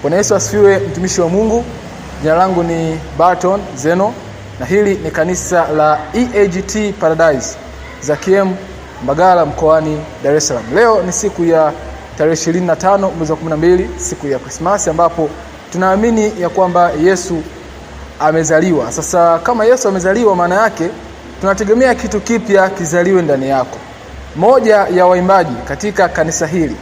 Bwana Yesu asifiwe, mtumishi wa Mungu. Jina langu ni Barton Zeno na hili ni kanisa la EAGT Paradise Zakiem Mbagala mkoani Dar es Salaam. Leo ni siku ya tarehe 25 mwezi wa 12, siku ya Christmas, ambapo tunaamini ya kwamba Yesu amezaliwa. Sasa kama Yesu amezaliwa, maana yake tunategemea kitu kipya kizaliwe ndani yako. Moja ya waimbaji katika kanisa hili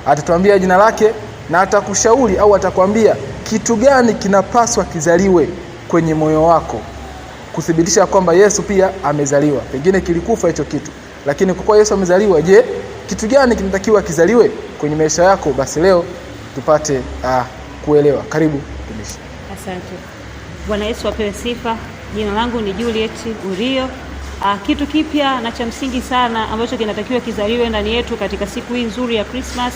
atatuambia jina lake na atakushauri au atakwambia kitu gani kinapaswa kizaliwe kwenye moyo wako kuthibitisha kwamba Yesu pia amezaliwa. Pengine kilikufa hicho kitu, lakini kwa kuwa Yesu amezaliwa, je, kitu gani kinatakiwa kizaliwe kwenye maisha yako? Basi leo tupate kuelewa. Karibu mtumishi. Asante. Bwana Yesu apewe sifa. Jina langu ni Juliet Urio. Kitu kipya na cha msingi sana ambacho kinatakiwa kizaliwe ndani yetu katika siku hii nzuri ya Christmas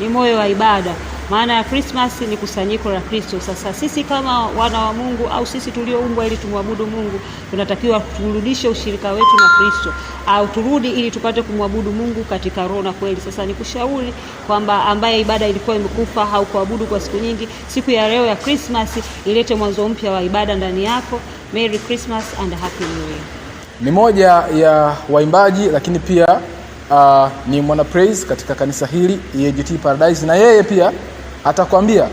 ni moyo wa ibada. Maana ya Christmas ni kusanyiko la Kristo. Sasa sisi kama wana wa Mungu au sisi tulioumbwa ili tumwabudu Mungu, tunatakiwa turudishe ushirika wetu na Kristo, au turudi ili tupate kumwabudu Mungu katika roho na kweli. Sasa nikushauri kwamba ambaye ibada ilikuwa imekufa au kuabudu kwa siku nyingi, siku ya leo ya Christmas ilete mwanzo mpya wa ibada ndani yako. Merry Christmas and Happy New Year. Ni moja ya waimbaji, lakini pia ni mwana praise katika kanisa hili EAGT Paradise, na yeye pia atakwambia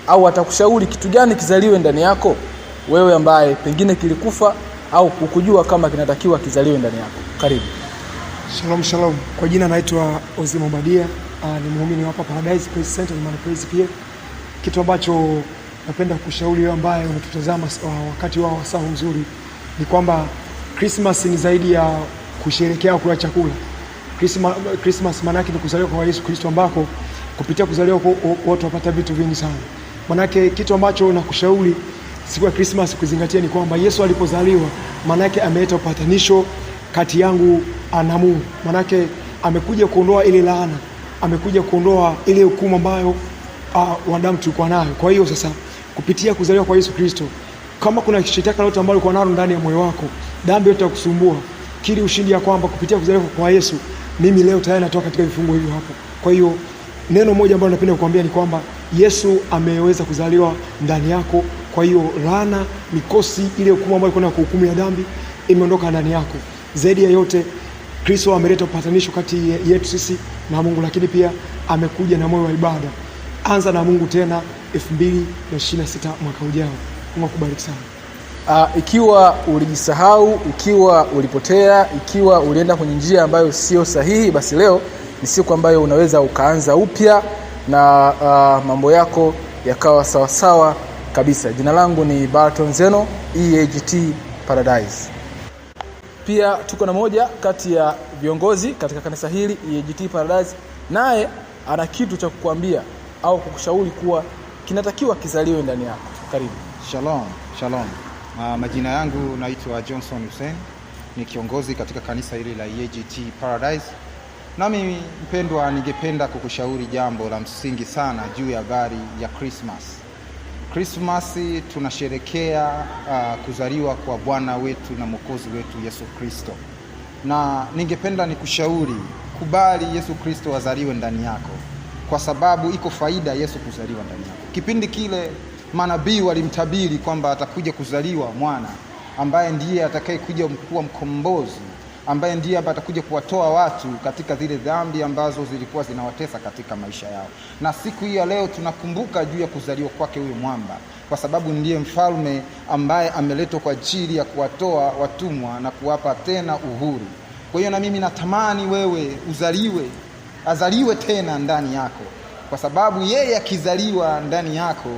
au atakushauri kitu gani kizaliwe ndani yako wewe ambaye pengine kilikufa au ukujua kama kinatakiwa kizaliwe ndani yako. Karibu. Shalom shalom. Kwa jina naitwa Ozimo Badia, ni muumini hapa Paradise Praise Center, ni mwana praise pia. Kitu ambacho napenda kushauri wewe ambaye unatutazama wakati wa wasaa mzuri ni kwamba Christmas ni zaidi ya kusherehekea kula chakula. Christmas maana yake ni kuzaliwa kwa Yesu Kristo, ambako kupitia kuzaliwa kwa watu wapata vitu vingi sana. Maana yake kitu ambacho nakushauri siku ya Christmas kuzingatia ni kwamba Yesu alipozaliwa, maana yake ameleta upatanisho kati yangu na Mungu. Maana yake amekuja kuondoa ile laana, amekuja kuondoa ile hukumu ambayo wanadamu tulikuwa nayo. Kwa hiyo sasa kupitia kuzaliwa kwa Yesu Kristo, kama kuna shetani lolote ambalo uko nalo ndani ya moyo wako, dhambi yote kukusumbua, kiri ushindi ya kwamba kupitia kuzaliwa kwa Yesu, mimi leo tayari natoka katika vifungo hivyo hapo. Kwa hiyo neno moja ambalo napenda kukuambia ni kwamba Yesu ameweza kuzaliwa ndani yako. Kwa hiyo laana, mikosi, ile hukumu ambayo ilikuwa kuhukumu ya dhambi imeondoka ndani yako. Zaidi ya yote, Kristo ameleta upatanisho kati yetu sisi na Mungu, lakini pia amekuja na moyo wa ibada. Anza na Mungu tena 2026 mwaka ujao. Mungu akubariki sana. Ikiwa ulijisahau, ikiwa ulipotea, ikiwa ulienda kwenye njia ambayo sio sahihi, basi leo ni siku ambayo unaweza ukaanza upya na mambo yako yakawa sawa sawa kabisa. Jina langu ni Barton Zeno, EAGT Paradise. Pia tuko na moja kati ya viongozi katika kanisa hili EAGT Paradise, naye ana kitu cha kukuambia au kukushauri kuwa kinatakiwa kizaliwe ndani yako. Karibu. Shalom, shalom. Majina yangu naitwa Johnson Hussein, ni kiongozi katika kanisa hili la EAGT Paradise. Nami mpendwa, ningependa kukushauri jambo la msingi sana juu ya habari ya Christmas. Christmas tunasherekea kuzaliwa kwa Bwana wetu na Mwokozi wetu Yesu Kristo. Na ningependa nikushauri, kubali Yesu Kristo azaliwe ndani yako, kwa sababu iko faida Yesu kuzaliwa ndani yako. Kipindi kile manabii walimtabiri kwamba atakuja kuzaliwa mwana ambaye ndiye atakayekuja kuwa mkombozi, ambaye ndiye atakuja kuwatoa watu katika zile dhambi ambazo zilikuwa zinawatesa katika maisha yao. Na siku hii ya leo tunakumbuka juu ya kuzaliwa kwake huyo mwamba, kwa sababu ndiye mfalme ambaye ameletwa kwa ajili ya kuwatoa watumwa na kuwapa tena uhuru. Kwa hiyo na mimi natamani wewe azaliwe tena ndani yako, kwa sababu yeye akizaliwa ndani yako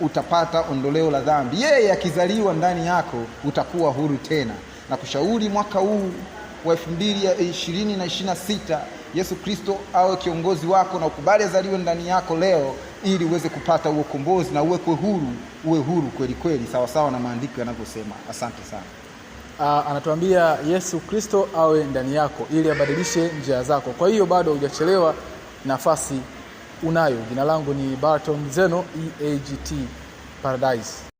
utapata ondoleo la dhambi. Yeye akizaliwa ndani yako utakuwa huru tena. Na kushauri mwaka huu wa 2026 Yesu Kristo awe kiongozi wako, na ukubali azaliwe ndani yako leo ili uweze kupata ukombozi na uwe huru kweli kweli, sawa sawa na maandiko yanavyosema. Asante sana. Anatuambia Yesu Kristo awe ndani yako ili abadilishe njia zako. Kwa hiyo bado hujachelewa, nafasi unayo. Jina langu ni Barton Zeno, EAGT Paradise.